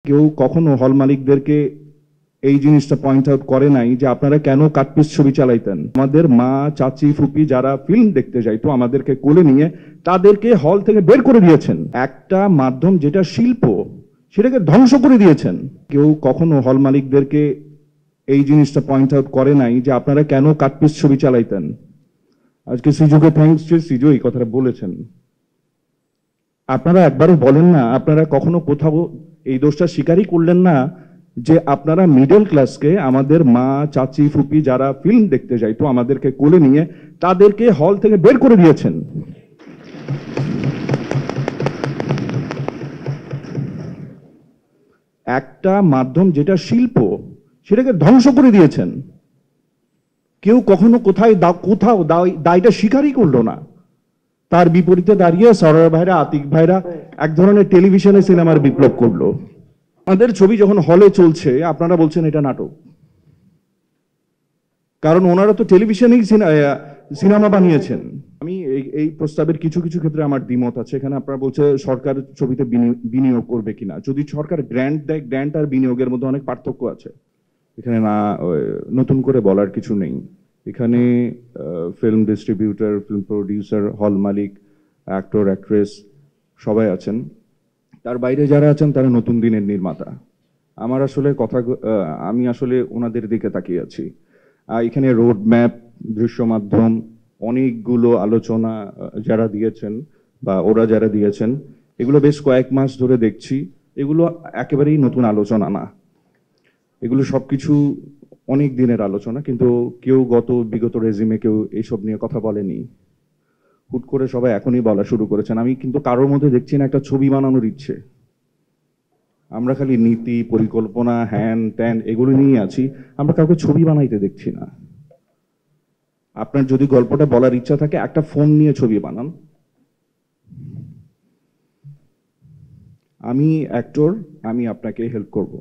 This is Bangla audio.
কেউ কখনো হল মালিকদেরকে এই জিনিসটা পয়েন্ট আউট করে নাই যে আপনারা কেন কাটপিস ছবি চালাইতেন। আমাদের মা, চাচি, ফুপি যারা ফিল্ম দেখতে যাইতো আমাদেরকে কোলে নিয়ে তাদেরকে হল থেকে বের করে দিয়েছেন। একটা মাধ্যম যেটা শিল্প সেটাকে ধ্বংস করে দিয়েছেন। কেউ কখনো হল মালিকদেরকে এই জিনিসটা পয়েন্ট আউট করে নাই যে আপনারা কেন কাটপিস ছবি চালাইতেন। আজকে সিজুকে থ্যাঙ্কস, যে সিজু এই কথাটা বলেছেন। আপনারা একবারও বলেন না, আপনারা কখনো কোথাও এই দোষটা স্বীকারই করলেন না যে আপনারা মিডল ক্লাসকে, আমাদের মা, চাচি, ফুপি যারা ফিল্ম দেখতে যাইতো আমাদেরকে কোলে নিয়ে তাদেরকে হল থেকে বের করে দিয়েছেন। একটা মাধ্যম যেটা শিল্প সেটাকে ধ্বংস করে দিয়েছেন। কেউ কখনো কোথাও দায়টা স্বীকারই করলো না। তার বিপরীতে দাঁড়িয়ে সরোয়ার ভাইরা, আতিক ভাইরা এক ধরনের টেলিভিশনে সিনেমার বিপ্লব করলো। আমাদের ছবি যখন হলে চলছে আপনারা বলছেন এটা নাটক, কারণ ওনারা তো টেলিভিশনেই সিনেমা বানিয়েছেন। আমি এই প্রস্তাবের কিছু কিছু ক্ষেত্রে আমার দ্বিমত আছে। এখানে আপনারা বলছে সরকার ছবিতে বিনিয়োগ করবে কিনা। যদি সরকার গ্র্যান্ট দেয়, গ্র্যান্ট আর বিনিয়োগের মধ্যে অনেক পার্থক্য আছে। এখানে না নতুন করে বলার কিছু নেই। এখানে ফিল্ম ডিস্ট্রিবিউটর, ফিল্ম প্রডিউসার, হল মালিক, অ্যাক্টর, অ্যাক্ট্রেস সবাই আছেন। তার বাইরে যারা আছেন তারা নতুন দিনের নির্মাতা। আমার আসলে আমি আসলে ওনাদের দিকে তাকিয়ে আছি। এখানে রোড ম্যাপ, দৃশ্য মাধ্যম, অনেকগুলো আলোচনা যারা দিয়েছেন বা ওরা যারা দিয়েছেন, এগুলো বেশ কয়েক মাস ধরে দেখছি। এগুলো একেবারেই নতুন আলোচনা না, এগুলো সবকিছু অনেক দিনের আলোচনা। কিন্তু কেউ বিগত রেজিমে কেউ এইসব নিয়ে কথা বলেনি। হুট করে সবাই এখনই বলা শুরু করেছেন। আমি কিন্তু কারোর মধ্যে দেখছি না একটা ছবি বানানোর ইচ্ছে। আমরা খালি নীতি, পরিকল্পনা, হ্যান ত্যান এগুলো নিয়ে আছি, আমরা কাউকে ছবি বানাইতে দেখছি না। আপনার যদি গল্পটা বলার ইচ্ছা থাকে একটা ফোন নিয়ে ছবি বানান। আমি অ্যাক্টর, আমি আপনাকে হেল্প করব।